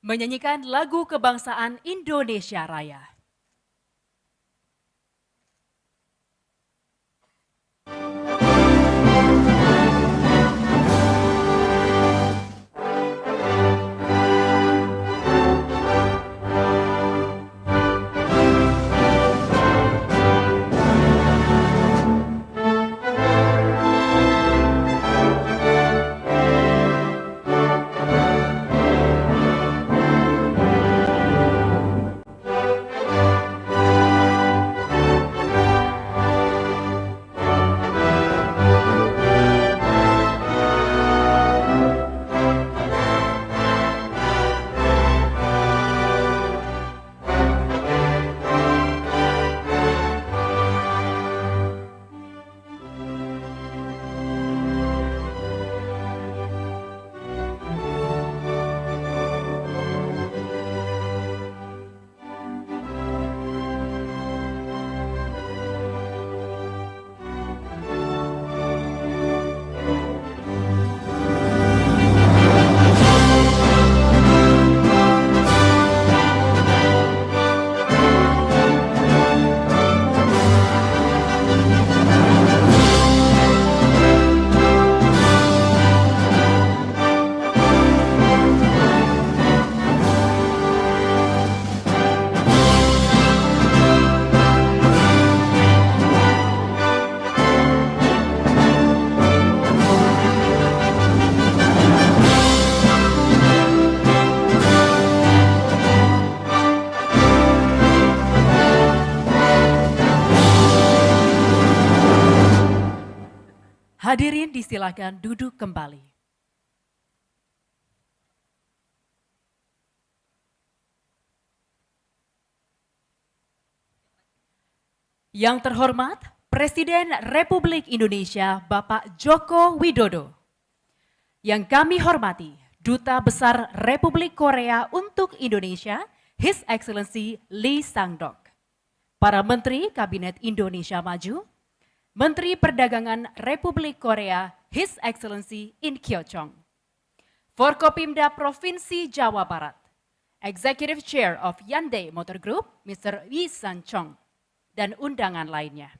menyanyikan lagu kebangsaan Indonesia Raya. Hadirin disilakan duduk kembali. Yang terhormat Presiden Republik Indonesia Bapak Joko Widodo. Yang kami hormati Duta Besar Republik Korea untuk Indonesia, His Excellency Lee Sang-dok. Para Menteri Kabinet Indonesia Maju, Menteri Perdagangan Republik Korea, His Excellency In Kyo-chong. Forkopimda Provinsi Jawa Barat, Executive Chair of Hyundai Motor Group, Mr. Lee Sang-chong, dan undangan lainnya.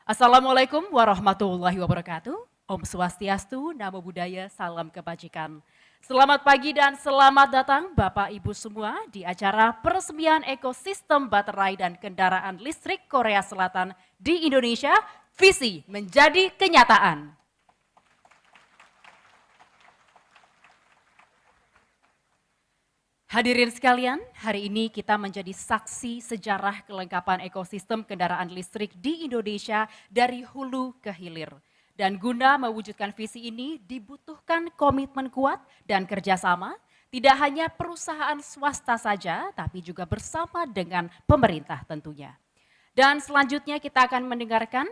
Assalamualaikum warahmatullahi wabarakatuh. Om Swastiastu, Namo Buddhaya, Salam Kebajikan. Selamat pagi dan selamat datang Bapak Ibu semua di acara peresmian ekosistem baterai dan kendaraan listrik Korea Selatan di Indonesia, visi menjadi kenyataan. Hadirin sekalian, hari ini kita menjadi saksi sejarah kelengkapan ekosistem kendaraan listrik di Indonesia dari hulu ke hilir. Dan guna mewujudkan visi ini dibutuhkan komitmen kuat dan kerjasama, tidak hanya perusahaan swasta saja, tapi juga bersama dengan pemerintah tentunya. Dan selanjutnya kita akan mendengarkan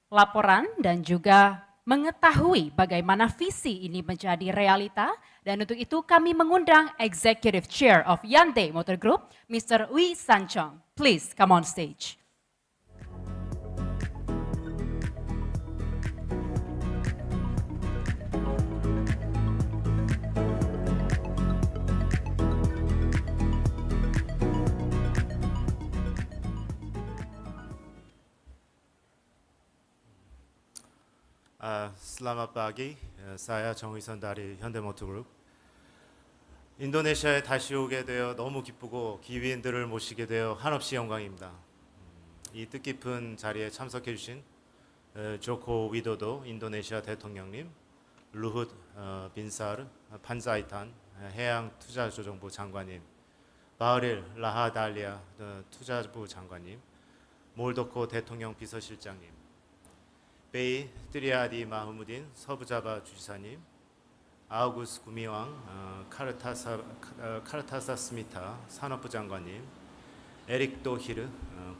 laporan dan juga mengetahui bagaimana visi ini menjadi realita, dan untuk itu kami mengundang Executive Chair of Hyundai Motor Group, Mr. Lee Sang-chong. Please come on stage. Selamat pagi, saya 정의선 dari Hyundai Motor Group. 인도네시아에 다시 오게 되어 너무 기쁘고 기빈들을 모시게 되어 한없이 영광입니다. 이 뜻깊은 자리에 참석해 주신 조코 위도도 인도네시아 대통령님, 루훗 빈사르 판자이탄 해양투자조정부 장관님, 바흐릴 라하달리아 투자부 장관님, 몰도코 대통령 비서실장님, 베이 트리아디 마흐무딘 서부자바 주지사님, 아우구스 구미왕 카르타사 스미타 산업부 장관님, 에릭 도히르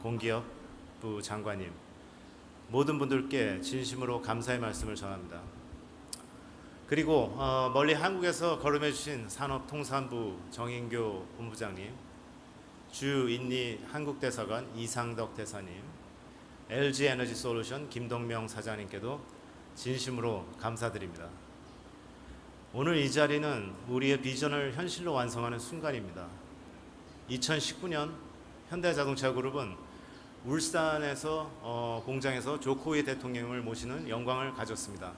공기업부 장관님, 모든 분들께 진심으로 감사의 말씀을 전합니다. 그리고 멀리 한국에서 거름해 주신 산업통상부 정인교 본부장님, 주인리 한국대사관 이상덕 대사님, LG 에너지솔루션 김동명 사장님께도 진심으로 감사드립니다. 오늘 이 자리는 우리의 비전을 현실로 완성하는 순간입니다. 2019년 현대자동차그룹은 울산에서 공장에서 조코이 대통령을 모시는 영광을 가졌습니다.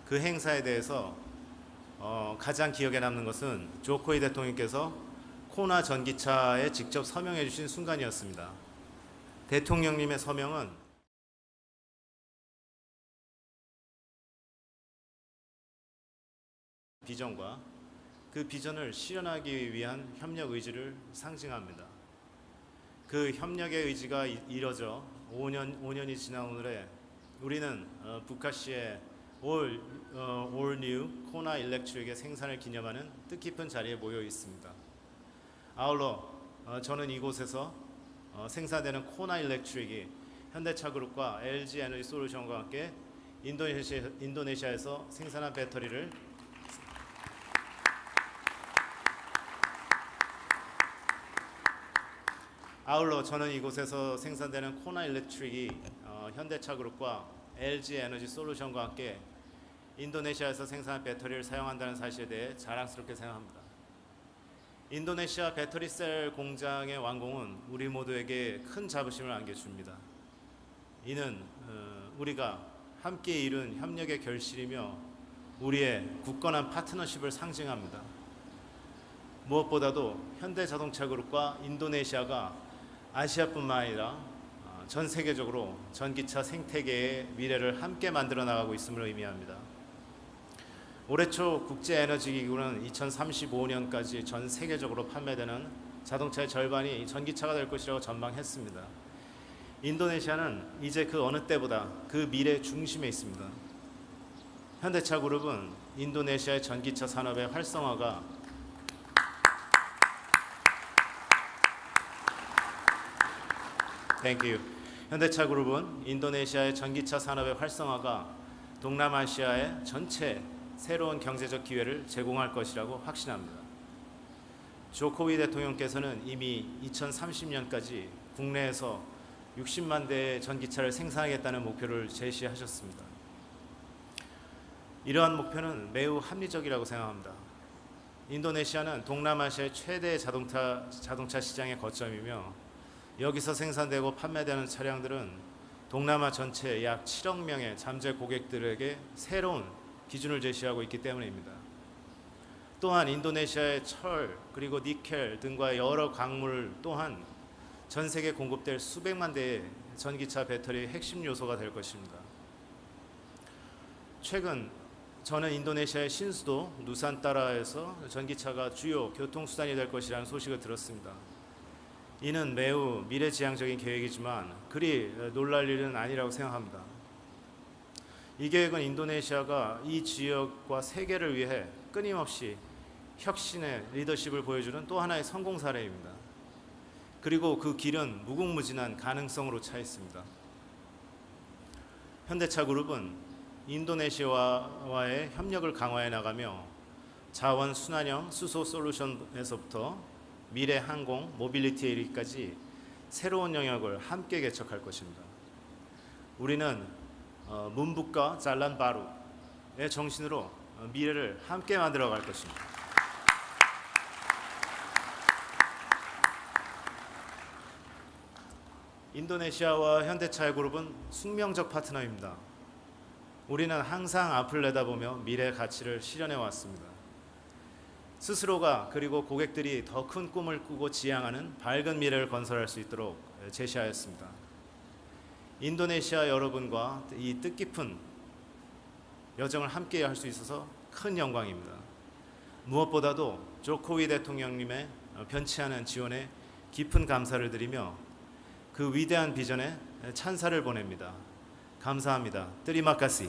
그 행사에 대해서 가장 기억에 남는 것은 조코이 대통령께서 코나 전기차에 직접 서명해 주신 순간이었습니다. 대통령님의 서명은 비전과 그 비전을 실현하기 위한 협력 의지를 상징합니다. 그 협력의 의지가 이뤄져 5년이 지난 오늘에 우리는 북카시의 All New 코나 일렉트릭의 생산을 기념하는 뜻깊은 자리에 모여 있습니다. 아울러 저는 이곳에서 생산되는 코나 일렉트릭이 현대차그룹과 LG 에너지 솔루션과 함께 인도네시아에서 생산한 배터리를 아울러 저는 이곳에서 생산되는 코나 일렉트릭이 현대차그룹과 LG 에너지 솔루션과 함께 인도네시아에서 생산한 배터리를 사용한다는 사실에 대해 자랑스럽게 생각합니다. 인도네시아 배터리 셀 공장의 완공은 우리 모두에게 큰 자부심을 안겨줍니다. 이는 우리가 함께 이룬 협력의 결실이며 우리의 굳건한 파트너십을 상징합니다. 무엇보다도 현대자동차그룹과 인도네시아가 아시아뿐만 아니라 전 세계적으로 전기차 생태계의 미래를 함께 만들어 나가고 있음을 의미합니다. 올해 초 국제에너지기구는 2035년까지 전 세계적으로 판매되는 자동차의 절반이 전기차가 될 것이라고 전망했습니다. 인도네시아는 이제 그 어느 때보다 그 미래 중심에 있습니다. 현대차그룹은 인도네시아의 전기차 산업의 활성화가 현대차그룹은 인도네시아의 전기차 산업의 활성화가 동남아시아의 전체 새로운 경제적 기회를 제공할 것이라고 확신합니다. 조코위 대통령께서는 이미 2030년까지 국내에서 60만 대의 전기차를 생산하겠다는 목표를 제시하셨습니다. 이러한 목표는 매우 합리적이라고 생각합니다. 인도네시아는 동남아시아의 최대 자동차 시장의 거점이며 여기서 생산되고 판매되는 차량들은 동남아 전체 약 7억 명의 잠재 고객들에게 새로운 기준을 제시하고 있기 때문입니다. 또한 인도네시아의 철 그리고 니켈 등과 여러 광물 또한 전 세계에 공급될 수백만 대의 전기차 배터리의 핵심 요소가 될 것입니다. 최근 저는 인도네시아의 신수도 누산타라에서 전기차가 주요 교통수단이 될 것이라는 소식을 들었습니다. 이는 매우 미래지향적인 계획이지만 그리 놀랄 일은 아니라고 생각합니다. 이 계획은 인도네시아가 이 지역과 세계를 위해 끊임없이 혁신의 리더십을 보여주는 또 하나의 성공 사례입니다. 그리고 그 길은 무궁무진한 가능성으로 차 있습니다. 현대차그룹은 인도네시아와의 협력을 강화해 나가며 자원 순환형 수소 솔루션에서부터 미래 항공, 모빌리티에 이르기까지 새로운 영역을 함께 개척할 것입니다. 우리는 문북과 잘란 바루의 정신으로 미래를 함께 만들어 갈 것입니다. 인도네시아와 현대차그룹은 숙명적 파트너입니다. 우리는 항상 앞을 내다보며 미래의 가치를 실현해 왔습니다. 스스로가 그리고 고객들이 더 큰 꿈을 꾸고 지향하는 밝은 미래를 건설할 수 있도록 제시하였습니다. 인도네시아 여러분과 이 뜻깊은 여정을 함께 할 수 있어서 큰 영광입니다. 무엇보다도 조코위 대통령님의 변치 않은 지원에 깊은 감사를 드리며 그 위대한 비전에 찬사를 보냅니다. 감사합니다. 뜨리마카시.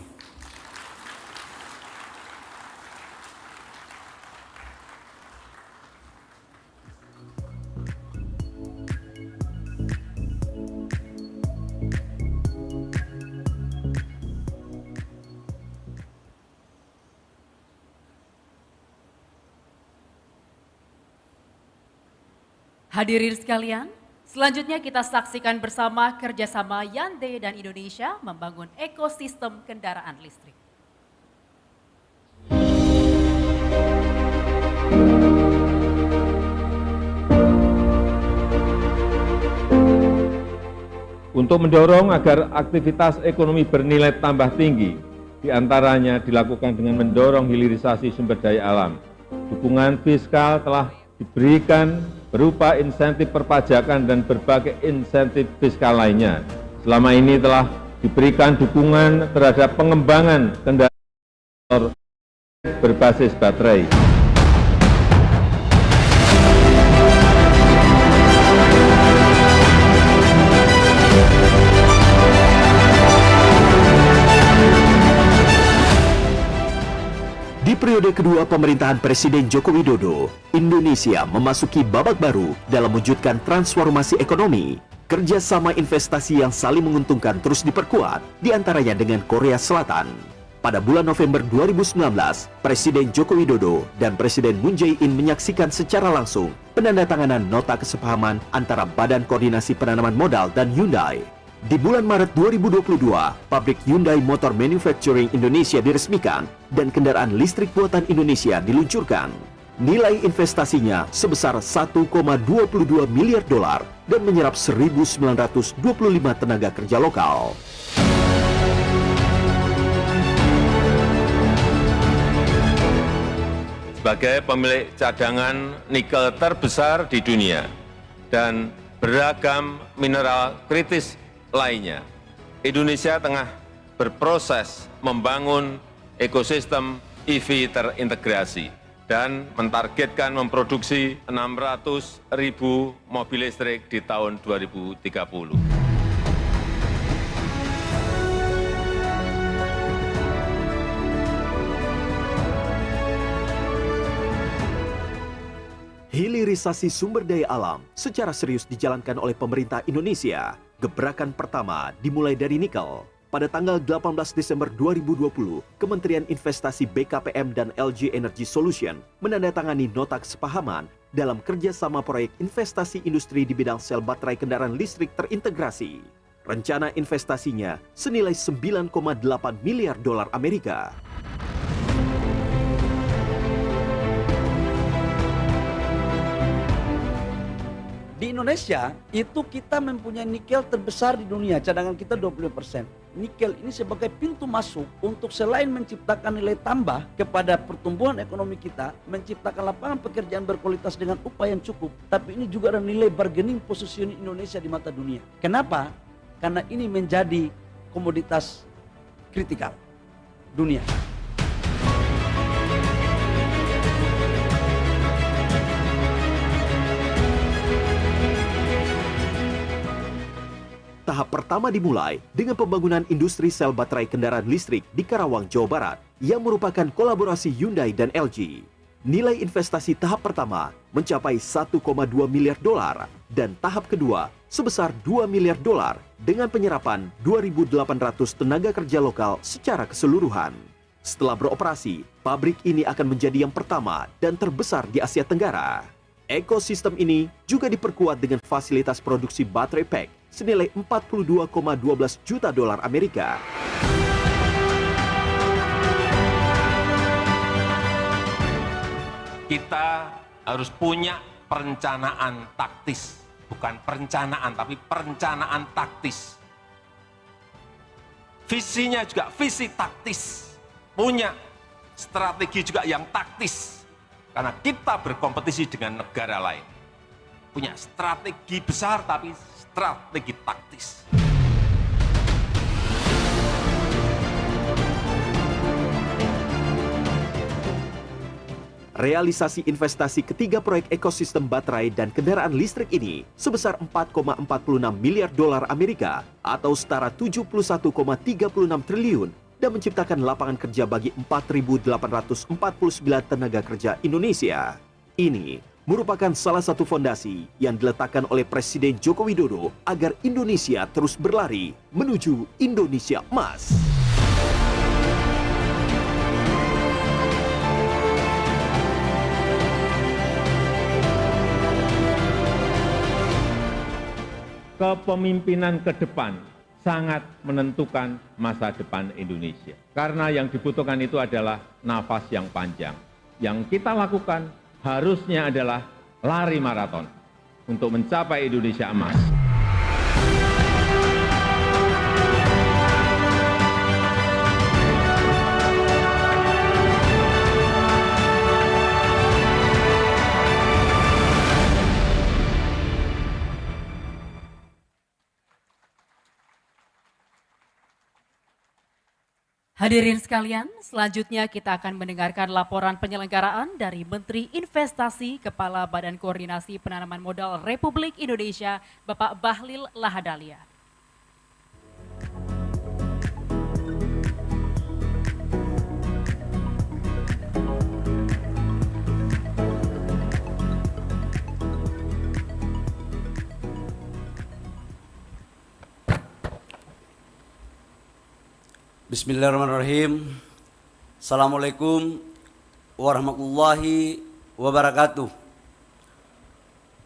Hadirin sekalian, selanjutnya kita saksikan bersama kerjasama Hyundai dan Indonesia membangun ekosistem kendaraan listrik. Untuk mendorong agar aktivitas ekonomi bernilai tambah tinggi, diantaranya dilakukan dengan mendorong hilirisasi sumber daya alam. Dukungan fiskal telah diberikan berupa insentif perpajakan dan berbagai insentif fiskal lainnya. Selama ini telah diberikan dukungan terhadap pengembangan kendaraan berbasis baterai. Di periode kedua pemerintahan Presiden Joko Widodo, Indonesia memasuki babak baru dalam mewujudkan transformasi ekonomi. Kerjasama investasi yang saling menguntungkan terus diperkuat, diantaranya dengan Korea Selatan. Pada bulan November 2019, Presiden Joko Widodo dan Presiden Moon Jae-in menyaksikan secara langsung penandatanganan nota kesepahaman antara Badan Koordinasi Penanaman Modal dan Hyundai. Di bulan Maret 2022, pabrik Hyundai Motor Manufacturing Indonesia diresmikan dan kendaraan listrik buatan Indonesia diluncurkan. Nilai investasinya sebesar 1,22 miliar dolar dan menyerap 1.925 tenaga kerja lokal. Sebagai pemilik cadangan nikel terbesar di dunia dan beragam mineral kritis lainnya, Indonesia tengah berproses membangun ekosistem EV terintegrasi dan mentargetkan memproduksi 600.000 mobil listrik di tahun 2030. Hilirisasi sumber daya alam secara serius dijalankan oleh pemerintah Indonesia. Gebrakan pertama dimulai dari nikel. Pada tanggal 18 Desember 2020, Kementerian Investasi BKPM dan LG Energy Solution menandatangani nota kesepahaman dalam kerjasama proyek investasi industri di bidang sel baterai kendaraan listrik terintegrasi. Rencana investasinya senilai 9,8 miliar dolar Amerika. Di Indonesia, itu kita mempunyai nikel terbesar di dunia, cadangan kita 20%. Nikel ini sebagai pintu masuk untuk selain menciptakan nilai tambah kepada pertumbuhan ekonomi kita, menciptakan lapangan pekerjaan berkualitas dengan upah yang cukup, tapi ini juga ada nilai bargaining positioning Indonesia di mata dunia. Kenapa? Karena ini menjadi komoditas kritikal dunia. Tahap pertama dimulai dengan pembangunan industri sel baterai kendaraan listrik di Karawang, Jawa Barat yang merupakan kolaborasi Hyundai dan LG. Nilai investasi tahap pertama mencapai 1,2 miliar dolar dan tahap kedua sebesar 2 miliar dolar dengan penyerapan 2.800 tenaga kerja lokal secara keseluruhan. Setelah beroperasi, pabrik ini akan menjadi yang pertama dan terbesar di Asia Tenggara. Ekosistem ini juga diperkuat dengan fasilitas produksi baterai pack senilai 42,12 juta dolar Amerika. Kita harus punya perencanaan taktis, bukan perencanaan tapi perencanaan taktis. Visinya juga visi taktis, punya strategi juga yang taktis. Karena kita berkompetisi dengan negara lain. Punya strategi besar tapi strategi taktis. Realisasi investasi ketiga proyek ekosistem baterai dan kendaraan listrik ini sebesar 4,46 miliar dolar Amerika atau setara 71,36 triliun dan menciptakan lapangan kerja bagi 4.849 tenaga kerja Indonesia. Ini merupakan salah satu fondasi yang diletakkan oleh Presiden Joko Widodo agar Indonesia terus berlari menuju Indonesia Emas. Kepemimpinan ke depan sangat menentukan masa depan Indonesia. Karena yang dibutuhkan itu adalah nafas yang panjang. Yang kita lakukan harusnya adalah lari maraton untuk mencapai Indonesia Emas. Hadirin sekalian, selanjutnya kita akan mendengarkan laporan penyelenggaraan dari Menteri Investasi Kepala Badan Koordinasi Penanaman Modal Republik Indonesia, Bapak Bahlil Lahadalia. Bismillahirrahmanirrahim. Assalamualaikum warahmatullahi wabarakatuh.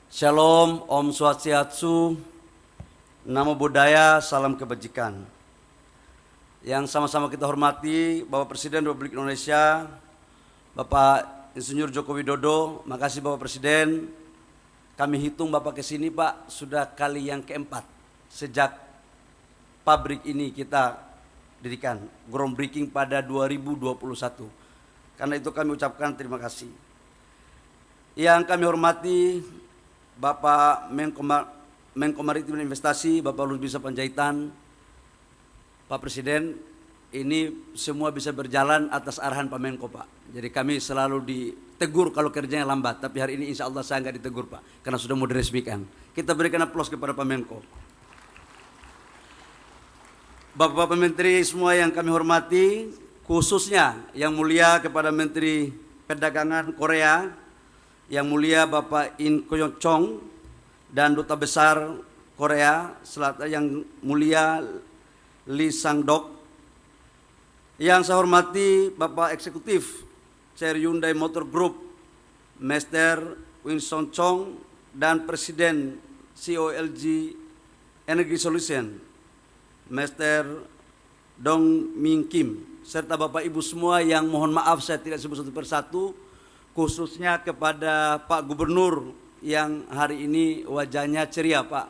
Shalom, Om Swastiastu, Namo Buddhaya, salam kebajikan. Yang sama-sama kita hormati Bapak Presiden Republik Indonesia, Bapak Insinyur Joko Widodo. Makasih Bapak Presiden. Kami hitung Bapak kesini Pak, sudah kali yang keempat sejak pabrik ini kita dirikan, groundbreaking pada 2021. Karena itu kami ucapkan terima kasih. Yang kami hormati Bapak Menko Maritim dan Investasi, Bapak Luhut Binsar Panjaitan, Pak Presiden, ini semua bisa berjalan atas arahan Pak Menko Pak. Jadi kami selalu ditegur kalau kerjanya lambat, tapi hari ini insya Allah saya nggak ditegur Pak, karena sudah mau diresmikan. Kita berikan aplaus kepada Pak Menko. Bapak-Bapak Menteri semua yang kami hormati, khususnya yang mulia kepada Menteri Perdagangan Korea, yang mulia Bapak In Koyon Chong dan Duta Besar Korea Selatan yang mulia Lee Sang-dok, yang saya hormati Bapak Eksekutif Chair Hyundai Motor Group Mr. Winston Chong dan Presiden CEO LG Energy Solution Mr. Dong Min Kim, serta Bapak Ibu semua yang mohon maaf saya tidak sebut satu persatu, khususnya kepada Pak Gubernur yang hari ini wajahnya ceria Pak,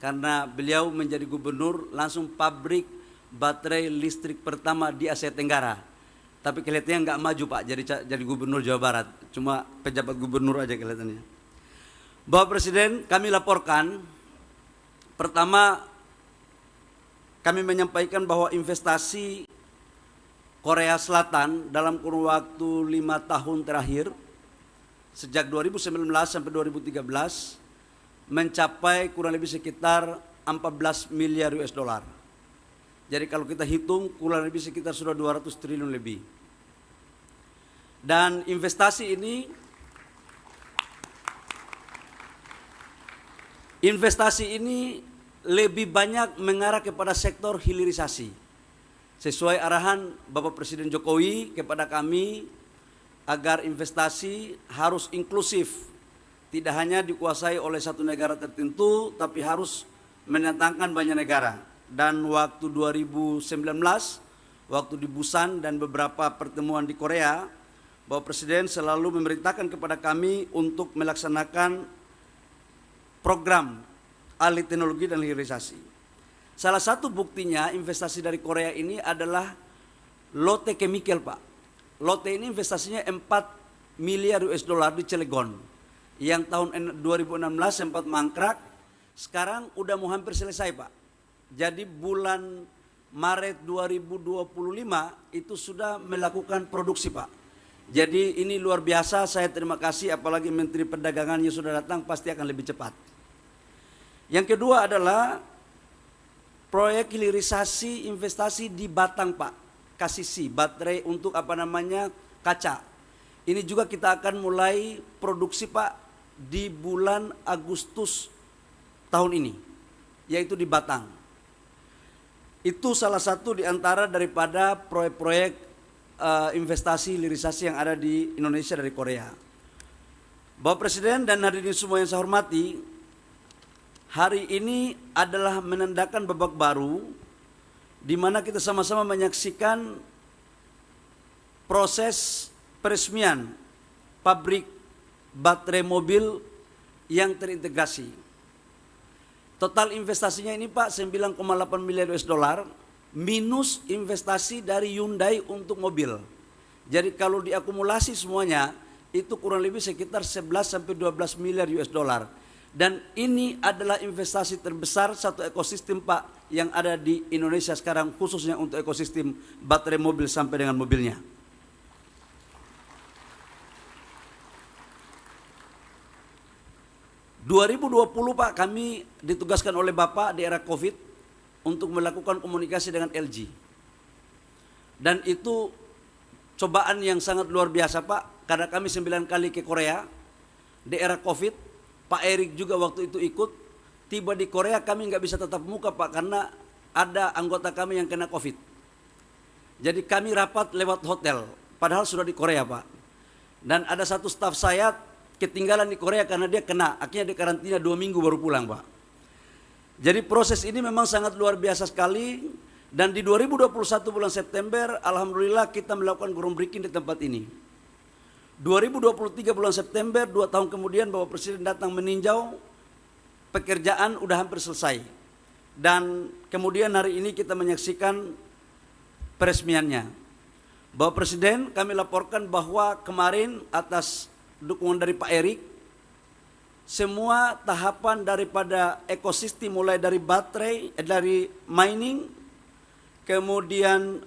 karena beliau menjadi gubernur langsung pabrik baterai listrik pertama di Asia Tenggara. Tapi kelihatannya nggak maju Pak, jadi gubernur Jawa Barat, cuma pejabat gubernur aja kelihatannya. Bapak Presiden, kami laporkan, pertama kami menyampaikan bahwa investasi Korea Selatan dalam kurun waktu 5 tahun terakhir, sejak 2019 sampai 2013, mencapai kurang lebih sekitar 14 miliar US dollar. Jadi kalau kita hitung kurang lebih sekitar sudah 200 triliun lebih. Dan investasi ini lebih banyak mengarah kepada sektor hilirisasi. Sesuai arahan Bapak Presiden Jokowi kepada kami agar investasi harus inklusif. Tidak hanya dikuasai oleh satu negara tertentu, tapi harus mendatangkan banyak negara. Dan waktu 2019, waktu di Busan dan beberapa pertemuan di Korea, Bapak Presiden selalu memerintahkan kepada kami untuk melaksanakan program ahli teknologi dan hilirisasi. Salah satu buktinya investasi dari Korea ini adalah Lotte Chemical Pak. Lotte ini investasinya 4 miliar US dollar di Cilegon. Yang tahun 2016 sempat mangkrak, sekarang udah mau hampir selesai Pak. Jadi bulan Maret 2025 itu sudah melakukan produksi Pak. Jadi ini luar biasa, saya terima kasih, apalagi Menteri Perdagangannya sudah datang, pasti akan lebih cepat. Yang kedua adalah proyek hilirisasi investasi di Batang Pak, KCC, baterai untuk kaca. Ini juga kita akan mulai produksi Pak di bulan Agustus tahun ini, yaitu di Batang. Itu salah satu di antara daripada proyek-proyek investasi hilirisasi yang ada di Indonesia dari Korea. Bapak Presiden dan hadirin semua yang saya hormati, hari ini adalah menandakan babak baru di mana kita sama-sama menyaksikan proses peresmian pabrik baterai mobil yang terintegrasi. Total investasinya ini Pak 9,8 miliar US dollar minus investasi dari Hyundai untuk mobil. Jadi kalau diakumulasi semuanya itu kurang lebih sekitar 11 sampai 12 miliar US dollar. Dan ini adalah investasi terbesar satu ekosistem Pak yang ada di Indonesia sekarang, khususnya untuk ekosistem baterai mobil sampai dengan mobilnya. Pak, kami ditugaskan oleh Bapak di era COVID untuk melakukan komunikasi dengan LG. Dan itu cobaan yang sangat luar biasa Pak, karena kami 9 kali ke Korea di era COVID. Pak Erik juga waktu itu ikut. Tiba di Korea kami nggak bisa tatap muka Pak, karena ada anggota kami yang kena COVID. Jadi kami rapat lewat hotel, padahal sudah di Korea Pak. Dan ada satu staf saya ketinggalan di Korea karena dia kena, akhirnya di karantina 2 minggu baru pulang Pak. Jadi proses ini memang sangat luar biasa sekali. Dan di 2021 bulan September, alhamdulillah kita melakukan groundbreaking di tempat ini. 2023 bulan September, 2 tahun kemudian Bapak Presiden datang meninjau, pekerjaan udah hampir selesai. Dan kemudian hari ini kita menyaksikan peresmiannya. Bapak Presiden, kami laporkan bahwa kemarin atas dukungan dari Pak Erik, semua tahapan daripada ekosistem mulai dari baterai, dari mining, kemudian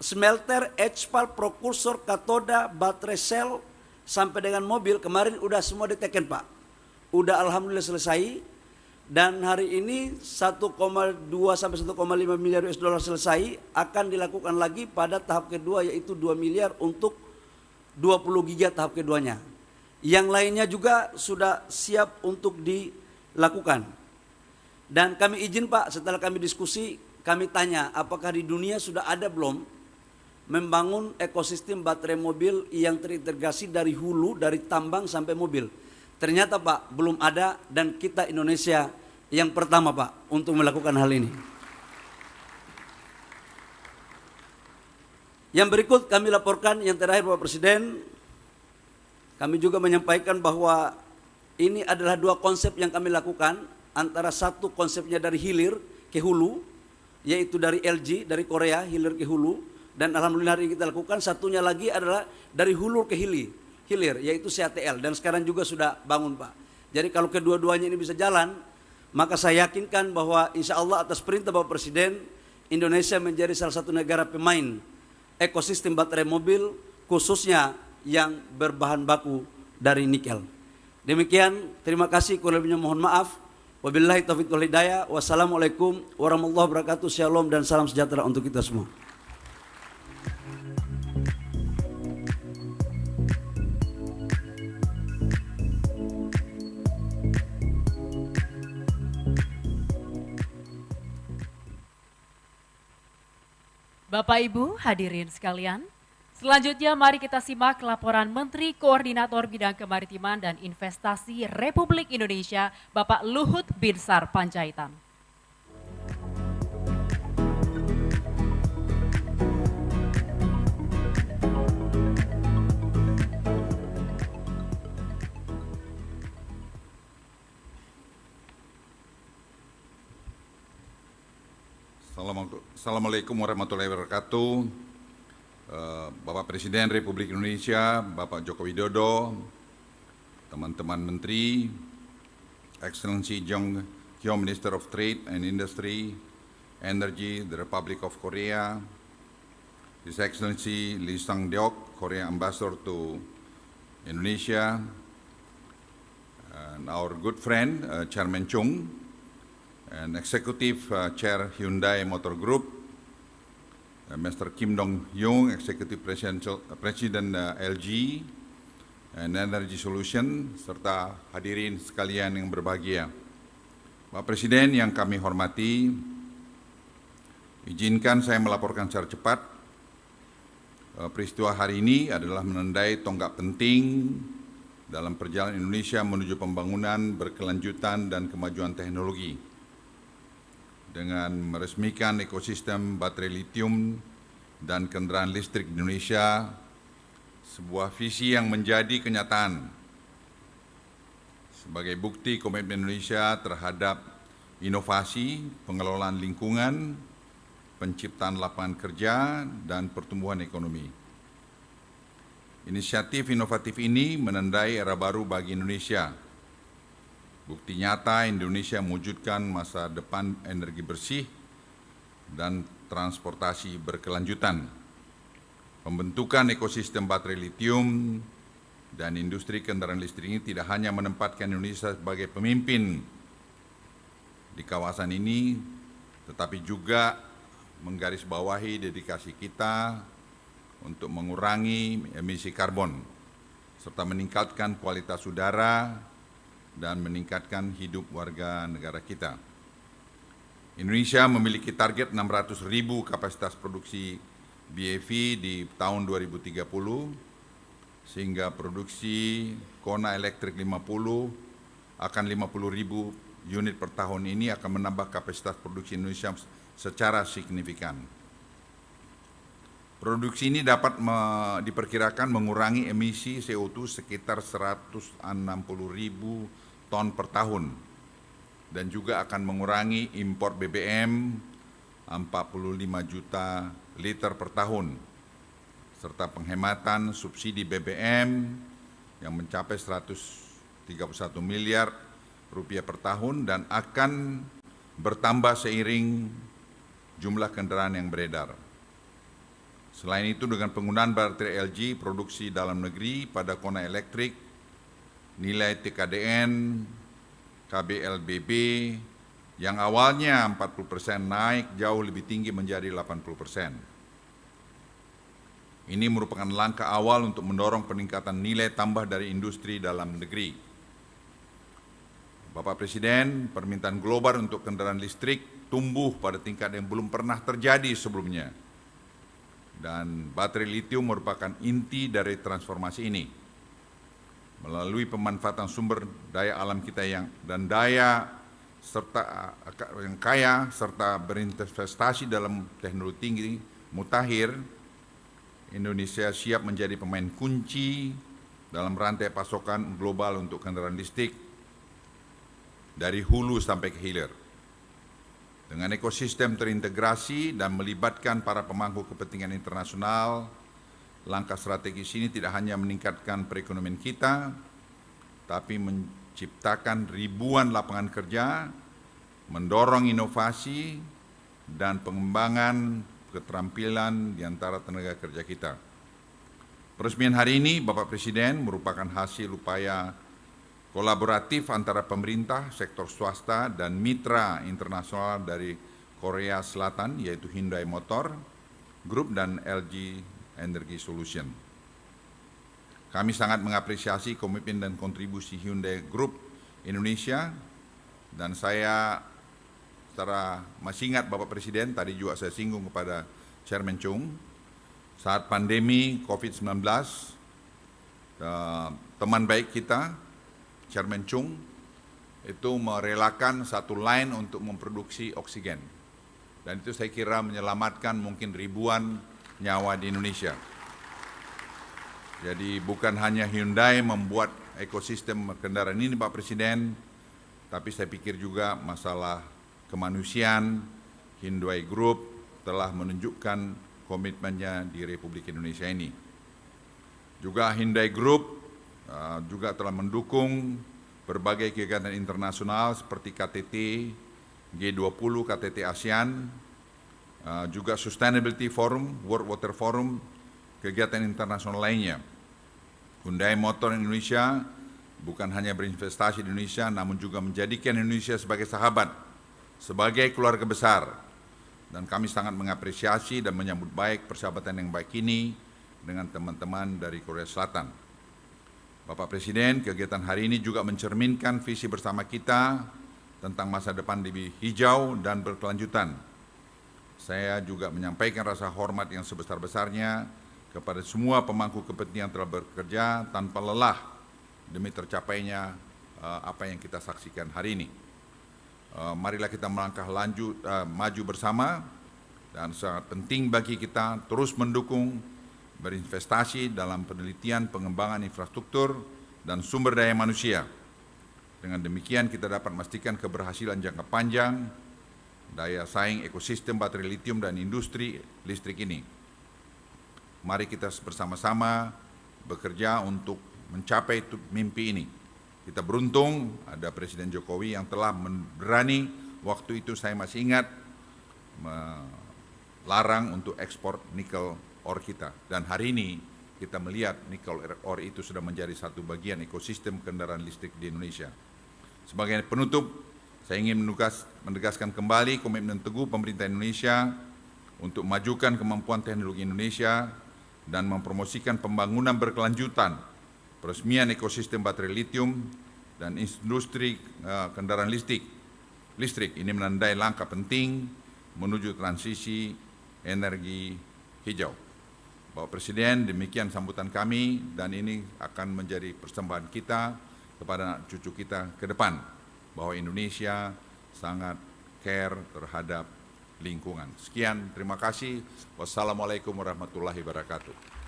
smelter, HPAL, prokursor, katoda, baterai sel, sampai dengan mobil, kemarin udah semua diteken Pak. Udah alhamdulillah selesai. Dan hari ini 1,2 sampai 1,5 miliar US dollar selesai, akan dilakukan lagi pada tahap kedua, yaitu 2 miliar untuk 20 giga tahap keduanya. Yang lainnya juga sudah siap untuk dilakukan. Dan kami izin Pak, setelah kami diskusi, kami tanya apakah di dunia sudah ada belum membangun ekosistem baterai mobil yang terintegrasi dari hulu, dari tambang sampai mobil. Ternyata Pak, belum ada, dan kita Indonesia yang pertama Pak untuk melakukan hal ini. Yang berikut kami laporkan, yang terakhir Bapak Presiden, kami juga menyampaikan bahwa ini adalah 2 konsep yang kami lakukan, antara satu konsepnya dari hilir ke hulu, yaitu dari LG, dari Korea, hilir ke hulu, dan alhamdulillah hari ini kita lakukan. Satunya lagi adalah dari hulu ke hilir, yaitu CATL, dan sekarang juga sudah bangun Pak. Jadi kalau kedua-duanya ini bisa jalan, maka saya yakinkan bahwa insya Allah atas perintah Bapak Presiden, Indonesia menjadi salah satu negara pemain ekosistem baterai mobil, khususnya yang berbahan baku dari nikel. Demikian, terima kasih, kurang lebihnya mohon maaf. Wabillahi taufiq wal hidayah. Wassalamualaikum warahmatullahi wabarakatuh. Shalom dan salam sejahtera untuk kita semua. Bapak Ibu hadirin sekalian, selanjutnya mari kita simak laporan Menteri Koordinator Bidang Kemaritiman dan Investasi Republik Indonesia, Bapak Luhut Binsar Panjaitan. Assalamualaikum warahmatullahi wabarakatuh. Bapak Presiden Republik Indonesia, Bapak Joko Widodo, teman-teman Menteri, Excellency Jong Kyo, Minister of Trade and Industry, Energy, the Republic of Korea, His Excellency Lee Sang-deok, Korea Ambassador to Indonesia, and our good friend, Chairman Chung, and Executive Chair Hyundai Motor Group, Mr. Kim Dong-hyung, Executive President LG and Energy Solution, serta hadirin sekalian yang berbahagia. Pak Presiden yang kami hormati, izinkan saya melaporkan secara cepat. Peristiwa hari ini adalah menandai tonggak penting dalam perjalanan Indonesia menuju pembangunan berkelanjutan dan kemajuan teknologi. Dengan meresmikan ekosistem baterai litium dan kendaraan listrik di Indonesia, sebuah visi yang menjadi kenyataan sebagai bukti komitmen Indonesia terhadap inovasi, pengelolaan lingkungan, penciptaan lapangan kerja, dan pertumbuhan ekonomi. Inisiatif inovatif ini menandai era baru bagi Indonesia Bukti nyata Indonesia mewujudkan masa depan energi bersih dan transportasi berkelanjutan. Pembentukan ekosistem baterai litium dan industri kendaraan listrik ini tidak hanya menempatkan Indonesia sebagai pemimpin di kawasan ini, tetapi juga menggarisbawahi dedikasi kita untuk mengurangi emisi karbon, serta meningkatkan kualitas udara dan meningkatkan hidup warga negara kita. Indonesia memiliki target 600.000 kapasitas produksi BEV di tahun 2030, sehingga produksi Kona Elektrik 50 akan 50.000 unit per tahun ini akan menambah kapasitas produksi Indonesia secara signifikan. Produksi ini dapat diperkirakan mengurangi emisi CO2 sekitar 160.000 ton per tahun dan juga akan mengurangi impor BBM 45 juta liter per tahun, serta penghematan subsidi BBM yang mencapai 131 miliar rupiah per tahun dan akan bertambah seiring jumlah kendaraan yang beredar. Selain itu, dengan penggunaan baterai LG produksi dalam negeri pada Kona Elektrik, nilai TKDN KBLBB yang awalnya 40% naik jauh lebih tinggi menjadi 80%. Ini merupakan langkah awal untuk mendorong peningkatan nilai tambah dari industri dalam negeri. Bapak Presiden, permintaan global untuk kendaraan listrik tumbuh pada tingkat yang belum pernah terjadi sebelumnya. Dan baterai litium merupakan inti dari transformasi ini. Melalui pemanfaatan sumber daya alam kita yang kaya serta berinvestasi dalam teknologi tinggi mutakhir, Indonesia siap menjadi pemain kunci dalam rantai pasokan global untuk kendaraan listrik dari hulu sampai ke hilir. Dengan ekosistem terintegrasi dan melibatkan para pemangku kepentingan internasional, langkah strategis ini tidak hanya meningkatkan perekonomian kita, tapi menciptakan ribuan lapangan kerja, mendorong inovasi dan pengembangan keterampilan di antara tenaga kerja kita. Peresmian hari ini, Bapak Presiden, merupakan hasil upaya kolaboratif antara pemerintah, sektor swasta, dan mitra internasional dari Korea Selatan, yaitu Hyundai Motor Group dan LG Energy Solution. Kami sangat mengapresiasi komitmen dan kontribusi Hyundai Group Indonesia, dan saya secara masih ingat Bapak Presiden, tadi juga saya singgung kepada Chairman Chung, saat pandemi COVID-19, teman baik kita, Chairman Chung, itu merelakan satu line untuk memproduksi oksigen. Dan itu saya kira menyelamatkan mungkin ribuan nyawa di Indonesia. Jadi bukan hanya Hyundai membuat ekosistem kendaraan ini, Pak Presiden, tapi saya pikir juga masalah kemanusiaan, Hyundai Group telah menunjukkan komitmennya di Republik Indonesia ini. Juga Hyundai Group juga telah mendukung berbagai kegiatan internasional seperti KTT G20, KTT ASEAN, juga Sustainability Forum, World Water Forum, kegiatan internasional lainnya. Hyundai Motor Indonesia bukan hanya berinvestasi di Indonesia, namun juga menjadikan Indonesia sebagai sahabat, sebagai keluarga besar. Dan kami sangat mengapresiasi dan menyambut baik persahabatan yang baik ini dengan teman-teman dari Korea Selatan. Bapak Presiden, kegiatan hari ini juga mencerminkan visi bersama kita tentang masa depan lebih hijau dan berkelanjutan. Saya juga menyampaikan rasa hormat yang sebesar-besarnya kepada semua pemangku kepentingan telah bekerja tanpa lelah demi tercapainya apa yang kita saksikan hari ini. Marilah kita melangkah maju bersama, dan sangat penting bagi kita terus mendukung berinvestasi dalam penelitian, pengembangan infrastruktur, dan sumber daya manusia. Dengan demikian kita dapat memastikan keberhasilan jangka panjang, daya saing ekosistem baterai litium dan industri listrik ini. Mari kita bersama-sama bekerja untuk mencapai mimpi ini. Kita beruntung ada Presiden Jokowi yang telah berani, waktu itu saya masih ingat, melarang untuk ekspor nikel ore kita. Dan hari ini kita melihat nikel ore itu sudah menjadi satu bagian ekosistem kendaraan listrik di Indonesia. Sebagai penutup, saya ingin menegaskan kembali komitmen teguh pemerintah Indonesia untuk memajukan kemampuan teknologi Indonesia dan mempromosikan pembangunan berkelanjutan, peresmian ekosistem baterai litium, dan industri kendaraan listrik. Ini menandai langkah penting menuju transisi energi hijau. Bapak Presiden, demikian sambutan kami, dan ini akan menjadi persembahan kita kepada cucu kita ke depan, bahwa Indonesia sangat care terhadap lingkungan. Sekian, terima kasih. Wassalamualaikum warahmatullahi wabarakatuh.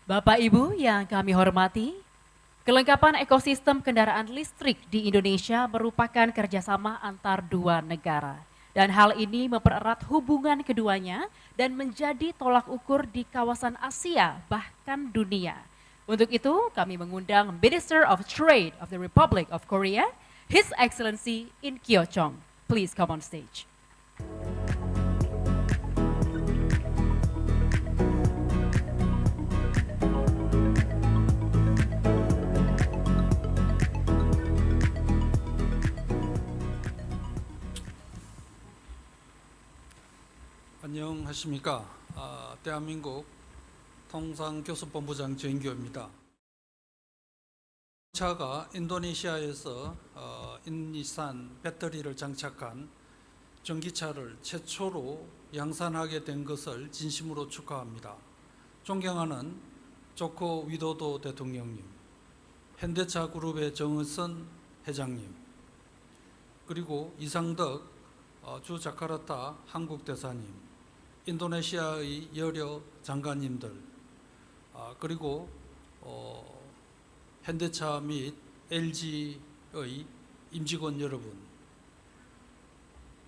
Bapak Ibu yang kami hormati, kelengkapan ekosistem kendaraan listrik di Indonesia merupakan kerjasama antar dua negara. Dan hal ini mempererat hubungan keduanya dan menjadi tolak ukur di kawasan Asia bahkan dunia. Untuk itu kami mengundang Minister of Trade of the Republic of Korea, His Excellency In Kyo-chong. Please come on stage. 안녕하십니까. 대한민국 통상교섭본부장 정인교입니다. 차가 인도네시아에서 인니산 배터리를 장착한 전기차를 최초로 양산하게 된 것을 진심으로 축하합니다. 존경하는 조코 위도도 대통령님, 현대차 그룹의 정의선 회장님, 그리고 이상덕 주 자카르타 한국 대사님, 인도네시아의 여러 장관님들, 그리고 현대차 및 LG의 임직원 여러분,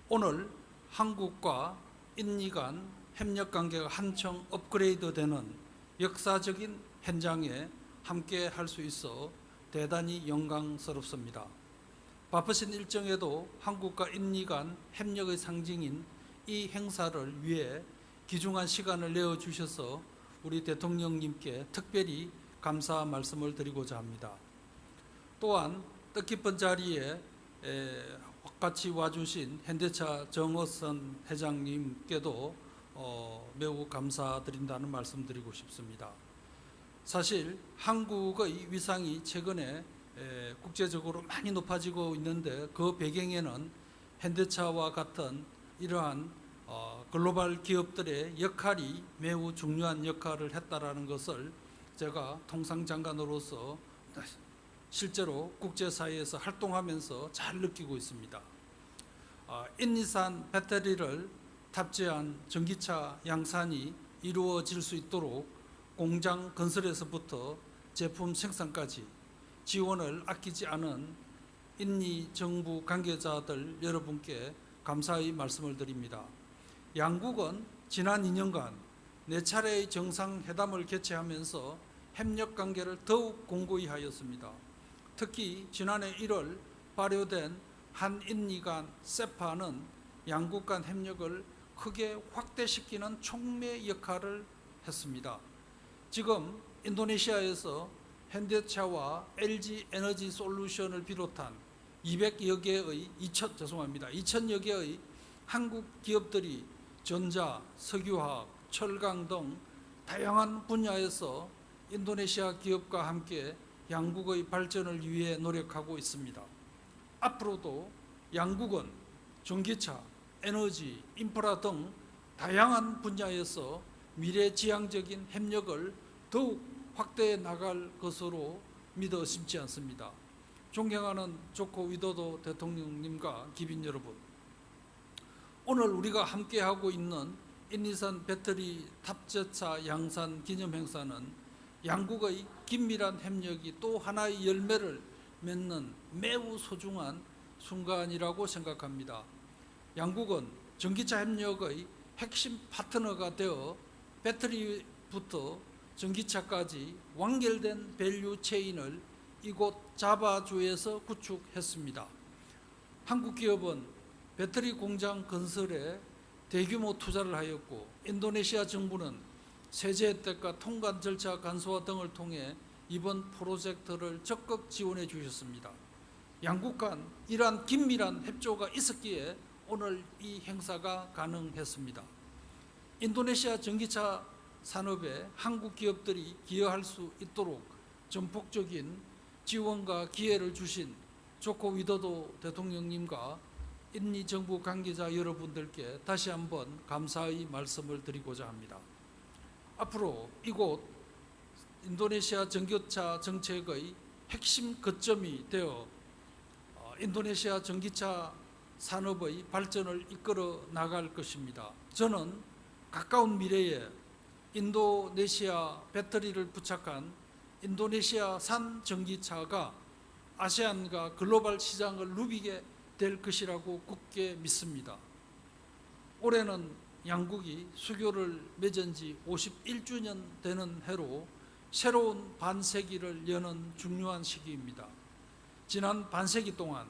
오늘 한국과 인니 간 협력관계가 한층 업그레이드되는 역사적인 현장에 함께 할 수 있어 대단히 영광스럽습니다. 바쁘신 일정에도 한국과 인니 간 협력의 상징인 이 행사를 위해 귀중한 시간을 내어주셔서 우리 대통령님께 특별히 감사 말씀을 드리고자 합니다. 또한 뜻깊은 자리에 같이 와주신 현대차 정의선 회장님께도 매우 감사드린다는 말씀 드리고 싶습니다. 사실 한국의 위상이 최근에 국제적으로 많이 높아지고 있는데 그 배경에는 현대차와 같은 이러한 글로벌 기업들의 역할이 매우 중요한 역할을 했다라는 것을 제가 통상장관으로서 실제로 국제사회에서 활동하면서 잘 느끼고 있습니다. 인니산 배터리를 탑재한 전기차 양산이 이루어질 수 있도록 공장 건설에서부터 제품 생산까지 지원을 아끼지 않은 인니 정부 관계자들 여러분께 감사의 말씀을 드립니다. 양국은 지난 2년간 4차례의 정상회담을 개최하면서 협력관계를 더욱 공고히 하였습니다. 특히 지난해 1월 발효된 한인니 간 세파는 양국 간 협력을 크게 확대시키는 촉매 역할을 했습니다. 지금 인도네시아에서 현대차와 LG 에너지 솔루션을 비롯한 200여 개의 2,000여 개의 한국 기업들이 전자, 석유화학, 철강 등 다양한 분야에서 인도네시아 기업과 함께 양국의 발전을 위해 노력하고 있습니다. 앞으로도 양국은 전기차, 에너지, 인프라 등 다양한 분야에서 미래지향적인 협력을 더욱 확대해 나갈 것으로 믿어 심지 않습니다. 존경하는 조코 위도도 대통령님과 기빈 여러분, 오늘 우리가 함께하고 있는 인니산 배터리 탑재차 양산 기념 행사는 양국의 긴밀한 협력이 또 하나의 열매를 맺는 매우 소중한 순간이라고 생각합니다. 양국은 전기차 협력의 핵심 파트너가 되어 배터리부터 전기차까지 완결된 밸류 체인을 이곳 자바주에서 구축했습니다. 한국 기업은 배터리 공장 건설에 대규모 투자를 하였고, 인도네시아 정부는 세제 혜택과 통관 절차 간소화 등을 통해 이번 프로젝트를 적극 지원해 주셨습니다. 양국 간 이러한 긴밀한 협조가 있었기에 오늘 이 행사가 가능했습니다. 인도네시아 전기차 산업에 한국 기업들이 기여할 수 있도록 전폭적인 지원과 기회를 주신 조코 위도도 대통령님과 인도 정부 관계자 여러분들께 다시 한번 감사의 말씀을 드리고자 합니다. 앞으로 이곳 인도네시아 전기차 정책의 핵심 거점이 되어 인도네시아 전기차 산업의 발전을 이끌어 나갈 것입니다. 저는 가까운 미래에 인도네시아 배터리를 부착한 인도네시아산 전기차가 아세안과 글로벌 시장을 누비게 될 것이라고 굳게 믿습니다. 올해는 양국이 수교를 맺은 지 51주년 되는 해로 새로운 반세기를 여는 중요한 시기입니다. 지난 반세기 동안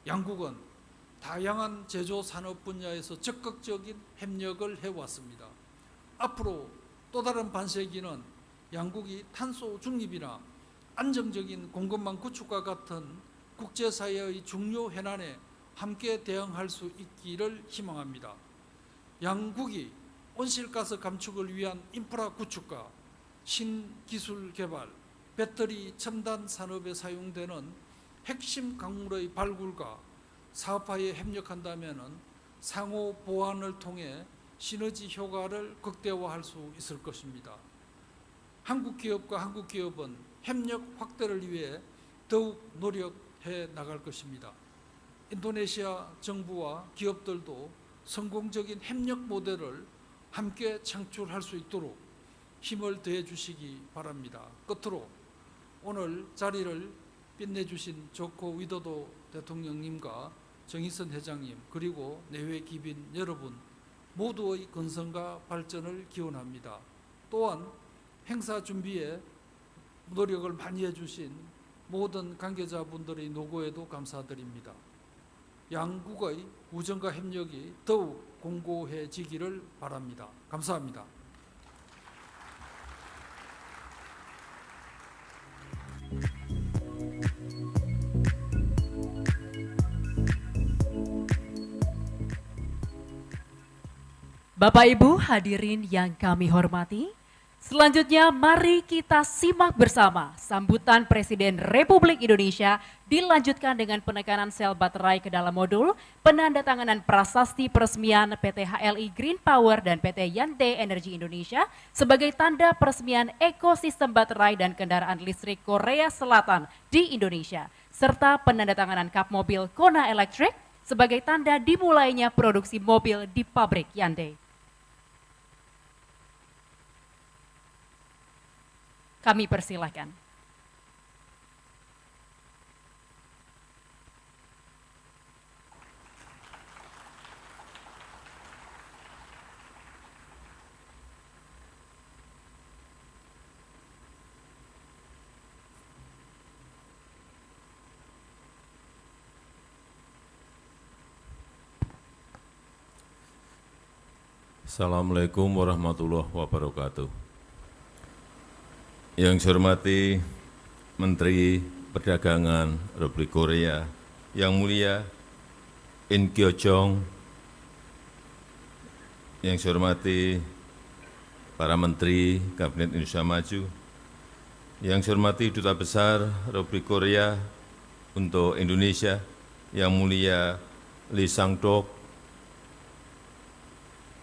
양국은 다양한 제조 산업 분야에서 적극적인 협력을 해왔습니다. 앞으로 또 다른 반세기는 양국이 탄소 중립이나 안정적인 공급망 구축과 같은 국제사회의 중요 현안에 함께 대응할 수 있기를 희망합니다. 양국이 온실가스 감축을 위한 인프라 구축과 신기술 개발, 배터리 첨단 산업에 사용되는 핵심 강물의 발굴과 사업화에 협력한다면 상호 보완을 통해 시너지 효과를 극대화할 수 있을 것입니다. 한국 기업과 한국 기업은 협력 확대를 위해 더욱 노력해 나갈 것입니다. 인도네시아 정부와 기업들도 성공적인 협력 모델을 함께 창출할 수 있도록 힘을 더해 주시기 바랍니다. 끝으로 오늘 자리를 빛내주신 조코 위도도 대통령님과 정의선 회장님 그리고 내외 기빈 여러분 모두의 건강과 발전을 기원합니다. 또한 행사 준비에 노력을 많이 해주신 모든 관계자분들의 노고에도 감사드립니다. 양국의 우정과 협력이 더욱 공고해지기를 바랍니다. 감사합니다. Bapak Ibu hadirin yang kami hormati, selanjutnya mari kita simak bersama sambutan Presiden Republik Indonesia dilanjutkan dengan penekanan sel baterai ke dalam modul, penandatanganan prasasti peresmian PT HLI Green Power dan PT Hyundai Energy Indonesia sebagai tanda peresmian ekosistem baterai dan kendaraan listrik Korea Selatan di Indonesia, serta penandatanganan kap mobil Kona Electric sebagai tanda dimulainya produksi mobil di pabrik Hyundai. Kami persilahkan. Assalamualaikum warahmatullahi wabarakatuh. Yang saya hormati Menteri Perdagangan Republik Korea, Yang Mulia In Kyo-jong, yang saya hormati para Menteri Kabinet Indonesia Maju, yang saya hormati Duta Besar Republik Korea untuk Indonesia, Yang Mulia Lee Sang-dok,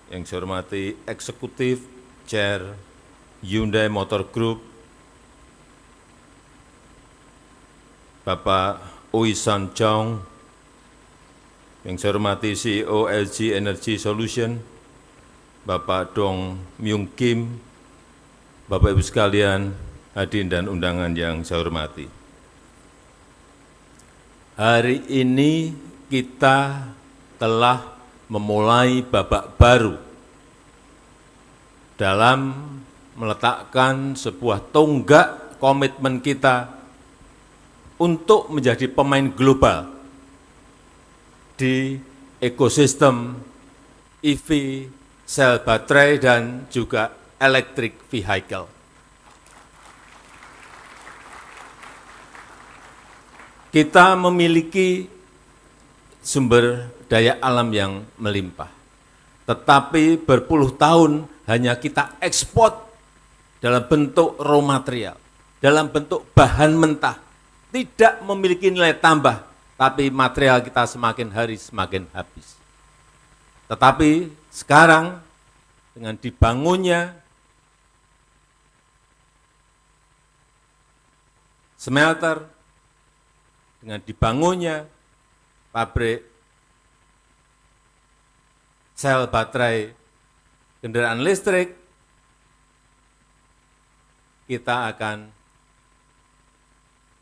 yang saya hormati Eksekutif Chair Hyundai Motor Group, Bapak Oi-san Chong, yang saya hormati CEO LG Energy Solution, Bapak Dong Myung Kim, Bapak Ibu sekalian, hadirin dan undangan yang saya hormati. Hari ini kita telah memulai babak baru dalam meletakkan sebuah tonggak komitmen kita untuk menjadi pemain global di ekosistem EV, sel baterai, dan juga electric vehicle. Kita memiliki sumber daya alam yang melimpah, tetapi berpuluh tahun hanya kita ekspor dalam bentuk raw material, dalam bentuk bahan mentah, tidak memiliki nilai tambah, tapi material kita semakin hari semakin habis. Tetapi sekarang dengan dibangunnya smelter, dengan dibangunnya pabrik sel baterai kendaraan listrik, kita akan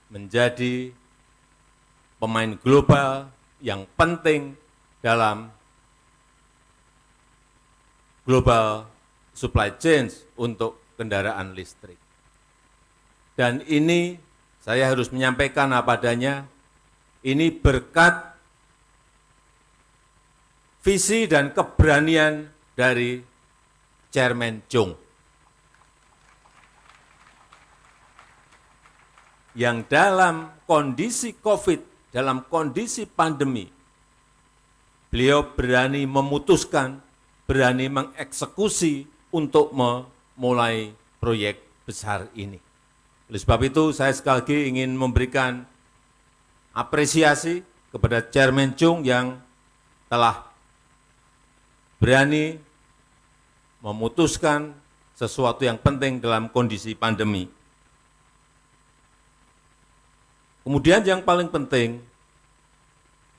menjadi pemain global yang penting dalam global supply chain untuk kendaraan listrik. Dan ini saya harus menyampaikan apa adanya, ini berkat visi dan keberanian dari Chairman Chung, yang dalam kondisi COVID, dalam kondisi pandemi, beliau berani memutuskan, berani mengeksekusi untuk memulai proyek besar ini. Oleh sebab itu, saya sekali lagi ingin memberikan apresiasi kepada Chairman Chung yang telah berani memutuskan sesuatu yang penting dalam kondisi pandemi. Kemudian yang paling penting,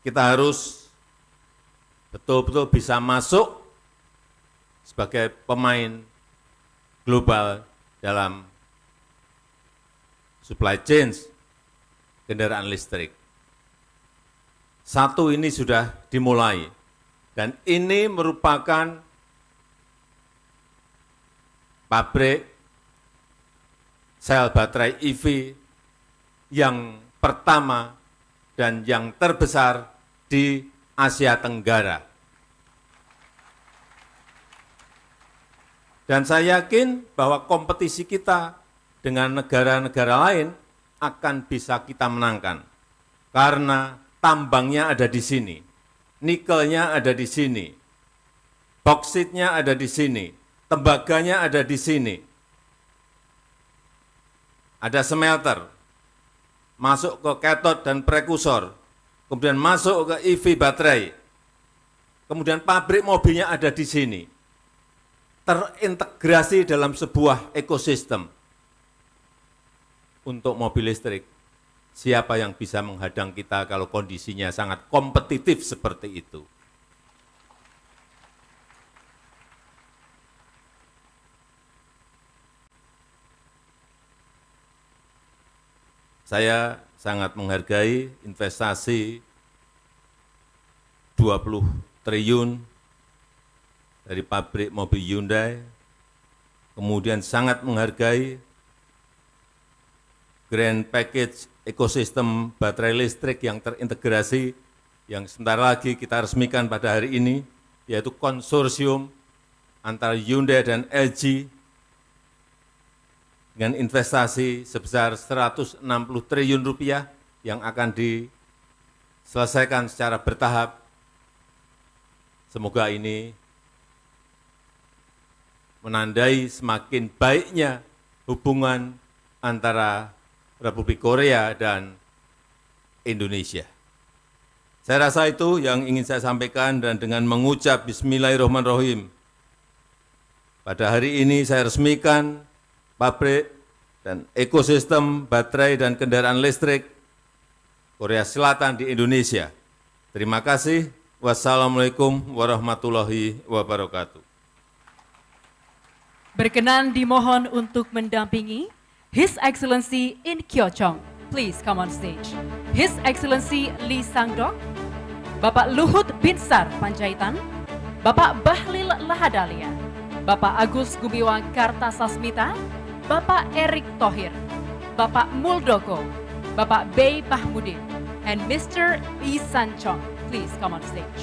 kita harus betul-betul bisa masuk sebagai pemain global dalam supply chain kendaraan listrik. Satu ini sudah dimulai, dan ini merupakan pabrik sel baterai EV yang pertama dan yang terbesar di Asia Tenggara. Dan saya yakin bahwa kompetisi kita dengan negara-negara lain akan bisa kita menangkan, karena tambangnya ada di sini, nikelnya ada di sini, bauksit-nya ada di sini, tembaganya ada di sini, ada smelter, masuk ke kathode dan prekursor, kemudian masuk ke EV baterai, kemudian pabrik mobilnya ada di sini, terintegrasi dalam sebuah ekosistem. Untuk mobil listrik, siapa yang bisa menghadang kita kalau kondisinya sangat kompetitif seperti itu? Saya sangat menghargai investasi 20 triliun dari pabrik mobil Hyundai, kemudian sangat menghargai grand package ekosistem baterai listrik yang terintegrasi, yang sebentar lagi kita resmikan pada hari ini, yaitu konsorsium antara Hyundai dan LG, dengan investasi sebesar 160 triliun rupiah yang akan diselesaikan secara bertahap. Semoga ini menandai semakin baiknya hubungan antara Republik Korea dan Indonesia. Saya rasa itu yang ingin saya sampaikan, dan dengan mengucap Bismillahirrahmanirrahim, pada hari ini saya resmikan pabrik dan ekosistem baterai dan kendaraan listrik Korea Selatan di Indonesia. Terima kasih. Wassalamualaikum warahmatullahi wabarakatuh. Berkenan dimohon untuk mendampingi His Excellency In Kyo Chong, please come on stage. His Excellency Lee Sang-dok, Bapak Luhut Binsar Panjaitan, Bapak Bahlil Lahadalia, Bapak Agus Gumiwang Kartasasmita, Bapak Erick Thohir, Bapak Muldoko, Bapak Bey Mahmudin, and Mr. Lee San-chong. Please come on stage.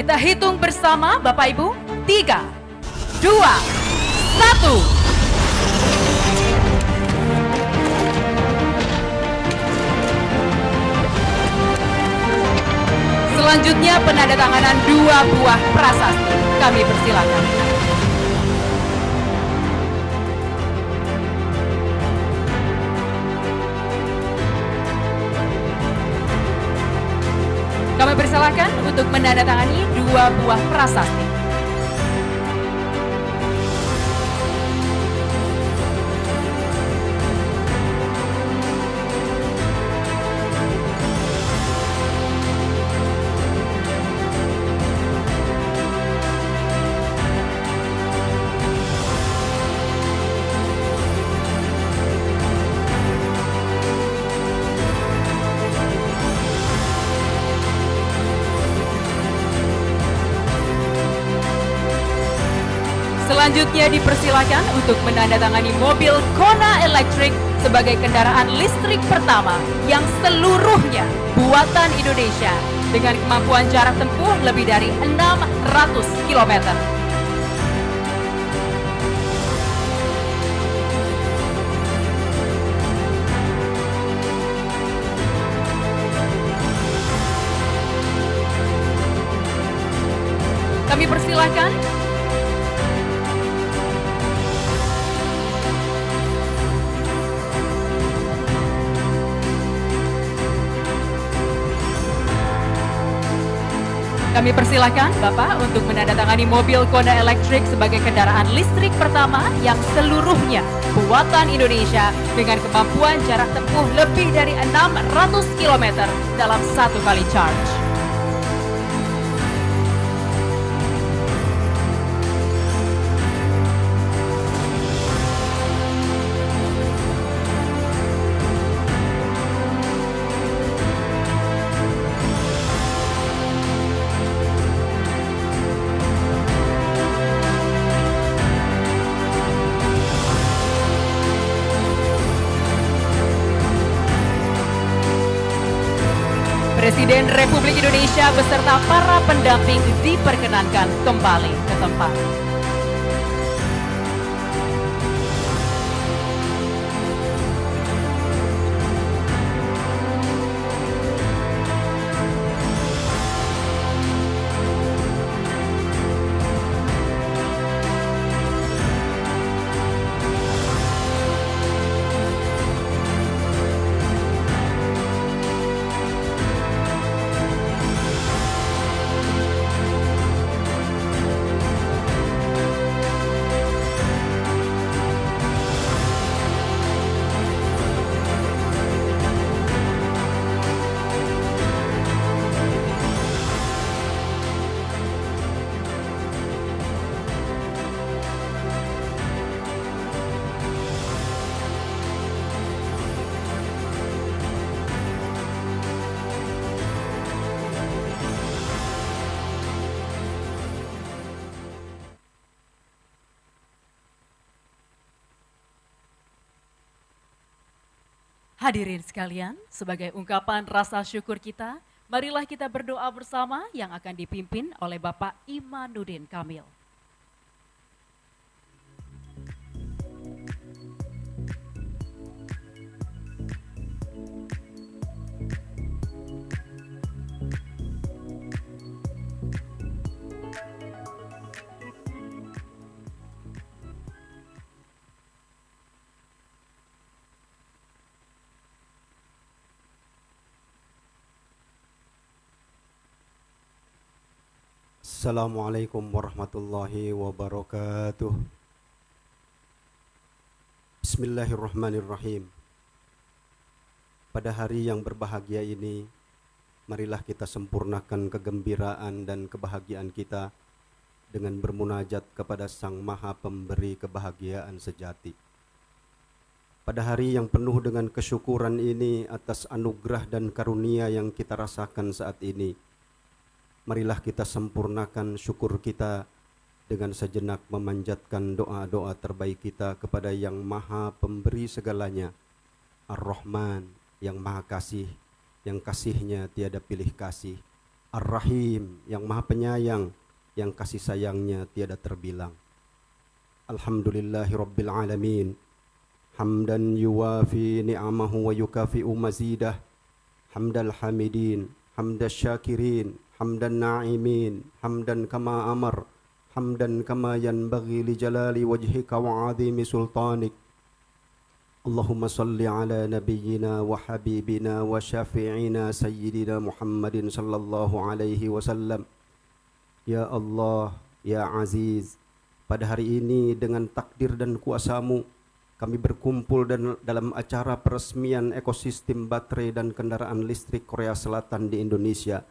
Kita hitung bersama Bapak Ibu, 3, 2, 1. Selanjutnya penandatanganan 2 buah prasasti. Kami persilakan. Kami persilakan untuk menandatangani 2 buah prasasti. Selanjutnya dipersilakan untuk menandatangani mobil Kona Electric sebagai kendaraan listrik pertama yang seluruhnya buatan Indonesia dengan kemampuan jarak tempuh lebih dari 600 km. Kami persilakan Kami persilakan Bapak untuk menandatangani mobil Kona Electric sebagai kendaraan listrik pertama yang seluruhnya buatan Indonesia dengan kemampuan jarak tempuh lebih dari 600 km dalam 1 kali charge. Presiden Republik Indonesia beserta para pendamping diperkenankan kembali ke tempat. Hadirin sekalian, sebagai ungkapan rasa syukur kita, marilah kita berdoa bersama yang akan dipimpin oleh Bapak Imanuddin Kamil. Assalamualaikum warahmatullahi wabarakatuh. Bismillahirrahmanirrahim. Pada hari yang berbahagia ini, marilah kita sempurnakan kegembiraan dan kebahagiaan kita dengan bermunajat kepada Sang Maha Pemberi kebahagiaan sejati. Pada hari yang penuh dengan kesyukuran ini atas anugerah dan karunia yang kita rasakan saat ini, marilah kita sempurnakan syukur kita dengan sejenak memanjatkan doa-doa terbaik kita kepada Yang Maha Pemberi segalanya, Ar-Rahman, yang Maha Kasih, yang kasihnya tiada pilih kasih, Ar-Rahim, yang Maha Penyayang, yang kasih sayangnya tiada terbilang. Alhamdulillahi Rabbil Alamin, hamdan yuwafi ni'amahu wa yukafi'u mazidah, hamdal hamidin, hamdal syakirin, hamdan na'imin, hamdan kama amar, hamdan kama yanbaghi li jalali wajhika wa 'azimi sultanik. Allahumma salli ala nabiyyina wa habibina wa syafi'ina sayyidina Muhammadin sallallahu alaihi wasallam. Ya Allah, ya Aziz, pada hari ini dengan takdir dan kuasa-Mu kami berkumpul dalam acara peresmian ekosistem baterai dan kendaraan listrik Korea Selatan di Indonesia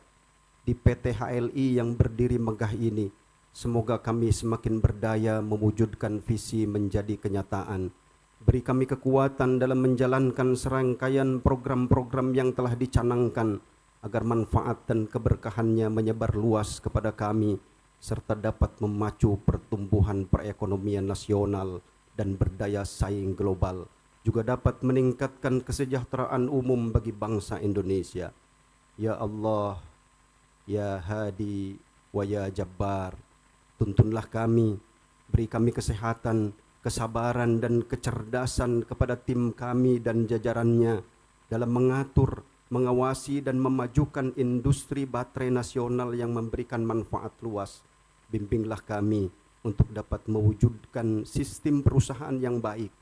di PT HLI yang berdiri megah ini. Semoga kami semakin berdaya mewujudkan visi menjadi kenyataan. Beri kami kekuatan dalam menjalankan serangkaian program-program yang telah dicanangkan agar manfaat dan keberkahannya menyebar luas kepada kami serta dapat memacu pertumbuhan perekonomian nasional dan berdaya saing global, juga dapat meningkatkan kesejahteraan umum bagi bangsa Indonesia. Ya Allah, ya Hadi wa ya Jabbar, tuntunlah kami, beri kami kesehatan, kesabaran dan kecerdasan kepada tim kami dan jajarannya dalam mengatur, mengawasi dan memajukan industri baterai nasional yang memberikan manfaat luas. Bimbinglah kami untuk dapat mewujudkan sistem perusahaan yang baik,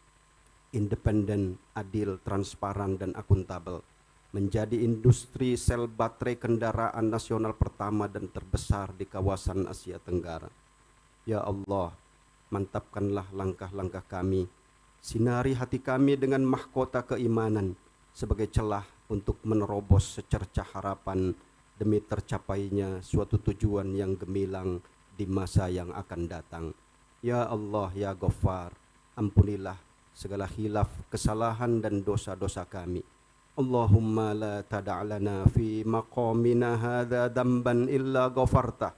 independen, adil, transparan dan akuntabel, menjadi industri sel baterai kendaraan nasional pertama dan terbesar di kawasan Asia Tenggara. Ya Allah, mantapkanlah langkah-langkah kami, sinari hati kami dengan mahkota keimanan sebagai celah untuk menerobos secercah harapan demi tercapainya suatu tujuan yang gemilang di masa yang akan datang. Ya Allah, ya Ghaffar, ampunilah segala khilaf, kesalahan dan dosa-dosa kami. Allahumma la tada'lana fi maqamina hadha damban illa ghafartah,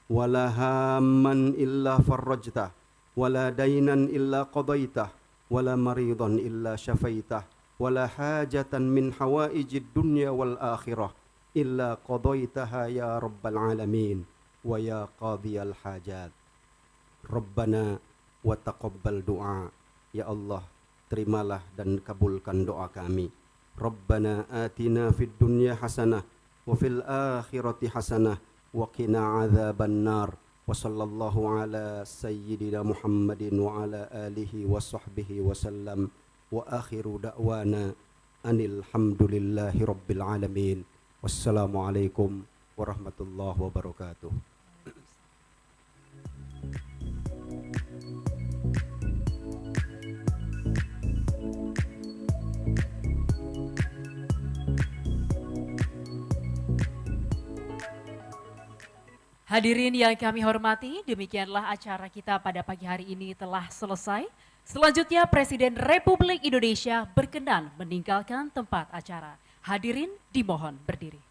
wala hamman illa farrajtah, wala dainan illa qadaitah, wala maridan illa syafaitah, wala hajatan min hawaijid dunya wal akhirah illa qadaitaha ya rabbal alamin wa ya qadiyal hajat. Rabbana wa taqabbal du'a. Ya Allah, terimalah dan kabulkan doa kami. Rabbana atina fid dunya hasanah wa fil akhirati hasanah wa qina adzaban nar. Wa sallallahu ala sayyidina Muhammadin wa ala alihi wa sahbihi wa sallam. Wa akhiru da'wana anil hamdulillahi rabbil alamin. Wassalamualaikum warahmatullahi wabarakatuh. Hadirin yang kami hormati, demikianlah acara kita pada pagi hari ini telah selesai. Selanjutnya Presiden Republik Indonesia berkenan meninggalkan tempat acara. Hadirin dimohon berdiri.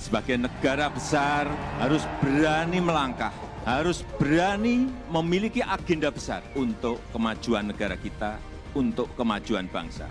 Sebagai negara besar harus berani melangkah, harus berani memiliki agenda besar untuk kemajuan negara kita, untuk kemajuan bangsa.